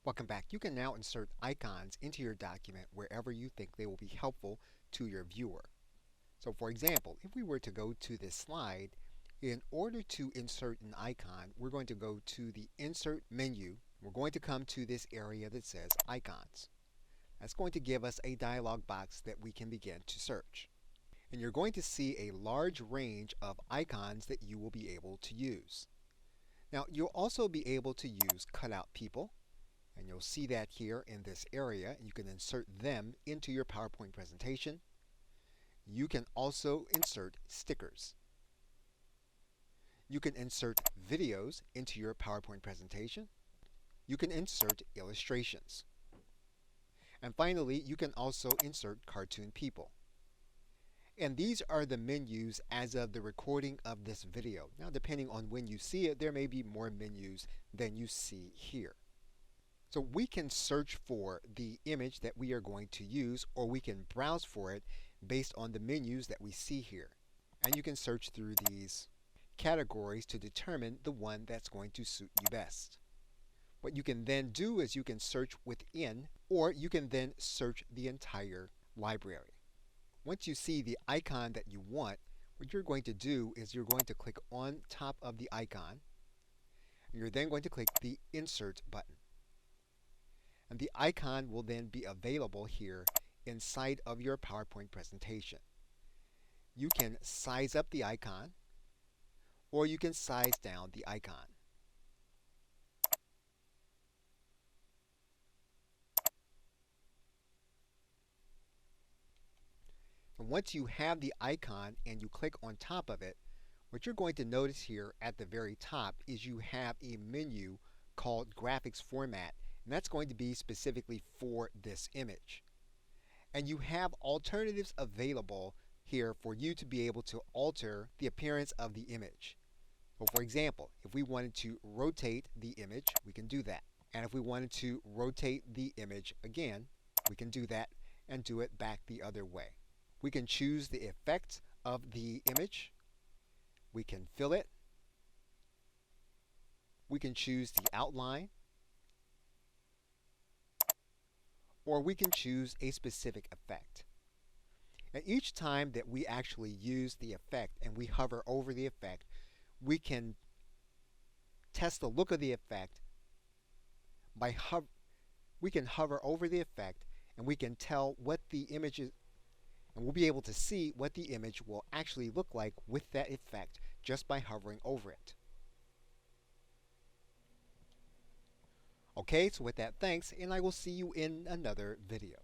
Welcome back. You can now insert icons into your document wherever you think they will be helpful to your viewer. So for example, if we were to go to this slide, in order to insert an icon, we're going to go to the Insert menu. We're going to come to this area that says Icons. That's going to give us a dialog box that we can begin to search. And you're going to see a large range of icons that you will be able to use. Now, you'll also be able to use cutout people, and you'll see that here in this area. You can insert them into your PowerPoint presentation. You can also insert stickers. You can insert videos into your PowerPoint presentation. You can insert illustrations. And finally, you can also insert cartoon people. And these are the menus as of the recording of this video. Now, depending on when you see it, there may be more menus than you see here. So we can search for the image that we are going to use, or we can browse for it based on the menus that we see here. And you can search through these categories to determine the one that's going to suit you best. What you can then do is you can search within, or you can then search the entire library. Once you see the icon that you want, what you're going to do is you're going to click on top of the icon, and you're then going to click the Insert button. And the icon will then be available here inside of your PowerPoint presentation. You can size up the icon, or you can size down the icon. And once you have the icon and you click on top of it, what you're going to notice here at the very top is you have a menu called Graphics Format, and that's going to be specifically for this image. And you have alternatives available here for you to be able to alter the appearance of the image. So for example, if we wanted to rotate the image, we can do that. And if we wanted to rotate the image again, we can do that and do it back the other way. We can choose the effect of the image. We can fill it. We can choose the outline. Or we can choose a specific effect. And each time that we actually use the effect and we hover over the effect, we can test the look of the effect by we can hover over the effect, and we can tell what the image is, and we'll be able to see what the image will actually look like with that effect just by hovering over it. Okay, so with that, thanks, and I will see you in another video.